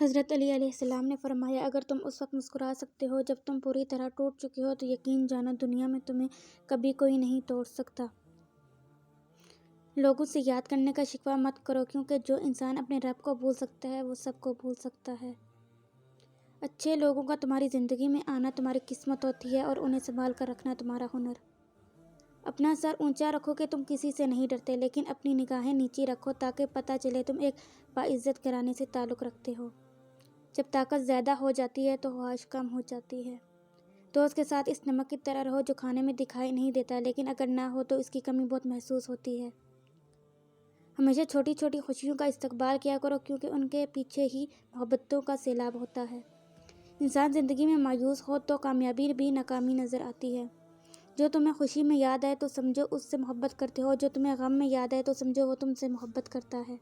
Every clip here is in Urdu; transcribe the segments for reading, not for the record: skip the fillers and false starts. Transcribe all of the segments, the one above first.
حضرت علی علیہ السلام نے فرمایا، اگر تم اس وقت مسکرا سکتے ہو جب تم پوری طرح ٹوٹ چکے ہو تو یقین جانو دنیا میں تمہیں کبھی کوئی نہیں توڑ سکتا۔ لوگوں سے یاد کرنے کا شکوہ مت کرو، کیونکہ جو انسان اپنے رب کو بھول سکتا ہے وہ سب کو بھول سکتا ہے۔ اچھے لوگوں کا تمہاری زندگی میں آنا تمہاری قسمت ہوتی ہے اور انہیں سنبھال کر رکھنا تمہارا ہنر۔ اپنا سر اونچا رکھو کہ تم کسی سے نہیں ڈرتے، لیکن اپنی نگاہیں نیچی رکھو تاکہ پتہ چلے تم ایک باعزت گھرانے سے تعلق رکھتے ہو۔ جب طاقت زیادہ ہو جاتی ہے تو خواہش کم ہو جاتی ہے۔ دوست کے ساتھ اس نمک کی طرح رہو جو کھانے میں دکھائی نہیں دیتا، لیکن اگر نہ ہو تو اس کی کمی بہت محسوس ہوتی ہے۔ ہمیشہ چھوٹی چھوٹی خوشیوں کا استقبال کیا کرو، کیونکہ ان کے پیچھے ہی محبتوں کا سیلاب ہوتا ہے۔ انسان زندگی میں مایوس ہو تو کامیابی بھی ناکامی نظر آتی ہے۔ جو تمہیں خوشی میں یاد آئے تو سمجھو اس سے محبت کرتے ہو، جو تمہیں غم میں یاد آئے تو سمجھو وہ تم سے محبت کرتا ہے۔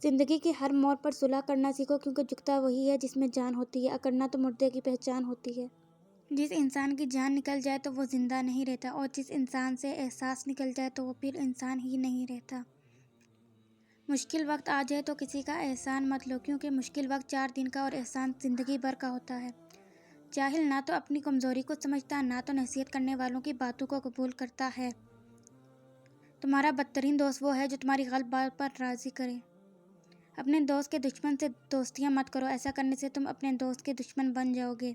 زندگی کے ہر موڑ پر صلح کرنا سیکھو، کیونکہ جھکتا وہی ہے جس میں جان ہوتی ہے، اکڑنا تو مردے کی پہچان ہوتی ہے۔ جس انسان کی جان نکل جائے تو وہ زندہ نہیں رہتا، اور جس انسان سے احساس نکل جائے تو وہ پھر انسان ہی نہیں رہتا۔ مشکل وقت آ جائے تو کسی کا احسان مت لو، کیونکہ مشکل وقت 4 دن کا اور احسان زندگی بھر کا ہوتا ہے۔ جاہل نہ تو اپنی کمزوری کو سمجھتا، نہ تو نصیحت کرنے والوں کی باتوں کو قبول کرتا ہے۔ تمہارا بدترین دوست وہ ہے جو تمہاری غلط بات پر راضی کرے۔ اپنے دوست کے دشمن سے دوستیاں مت کرو، ایسا کرنے سے تم اپنے دوست کے دشمن بن جاؤ گے۔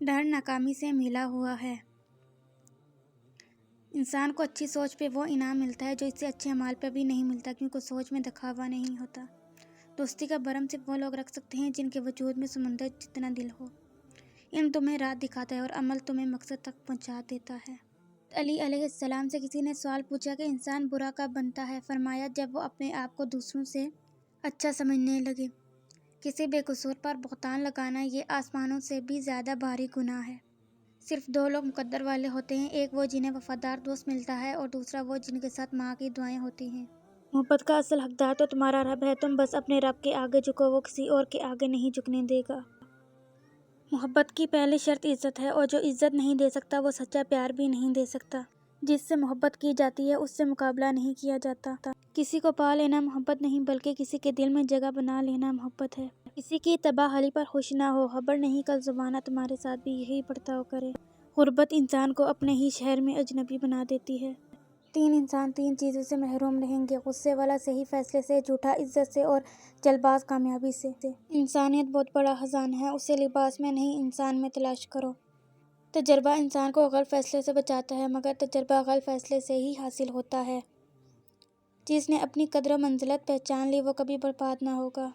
ڈر ناکامی سے ملا ہوا ہے۔ انسان کو اچھی سوچ پہ وہ انعام ملتا ہے جو اس سے اچھے اعمال پہ بھی نہیں ملتا، کیونکہ سوچ میں دکھاوا نہیں ہوتا۔ دوستی کا بھرم صرف وہ لوگ رکھ سکتے ہیں جن کے وجود میں سمندر جتنا دل ہو۔ علم تمہیں راہ دکھاتا ہے اور عمل تمہیں مقصد تک پہنچا دیتا ہے۔ علی علیہ السلام سے کسی نے سوال پوچھا کہ انسان برا کب بنتا ہے؟ فرمایا، جب وہ اپنے آپ کو دوسروں سے اچھا سمجھنے لگے۔ کسی بے قصور پر بہتان لگانا یہ آسمانوں سے بھی زیادہ بھاری گناہ ہے۔ صرف 2 لوگ مقدر والے ہوتے ہیں، ایک وہ جنہیں وفادار دوست ملتا ہے اور دوسرا وہ جن کے ساتھ ماں کی دعائیں ہوتی ہیں۔ محبت کا اصل حقدار تو تمہارا رب ہے، تم بس اپنے رب کے آگے جھکو، وہ کسی اور کے آگے نہیں جھکنے دے گا۔ محبت کی پہلی شرط عزت ہے، اور جو عزت نہیں دے سکتا وہ سچا پیار بھی نہیں دے سکتا۔ جس سے محبت کی جاتی ہے اس سے مقابلہ نہیں کیا جاتا۔ کسی کو پا لینا محبت نہیں، بلکہ کسی کے دل میں جگہ بنا لینا محبت ہے۔ کسی کی تباہی پر خوش نہ ہو، خبر نہیں کل زمانہ تمہارے ساتھ بھی یہی برتاؤ کرے۔ غربت انسان کو اپنے ہی شہر میں اجنبی بنا دیتی ہے۔ 3 انسان 3 چیزوں سے محروم رہیں گے: غصے والا صحیح فیصلے سے، جھوٹا عزت سے، اور جلد باز کامیابی سے۔ انسانیت بہت بڑا خزانہ ہے، اسے لباس میں نہیں انسان میں تلاش کرو۔ تجربہ انسان کو غلط فیصلے سے بچاتا ہے، مگر تجربہ غلط فیصلے سے ہی حاصل ہوتا ہے۔ جس نے اپنی قدر و منزلت پہچان لی وہ کبھی برباد نہ ہوگا۔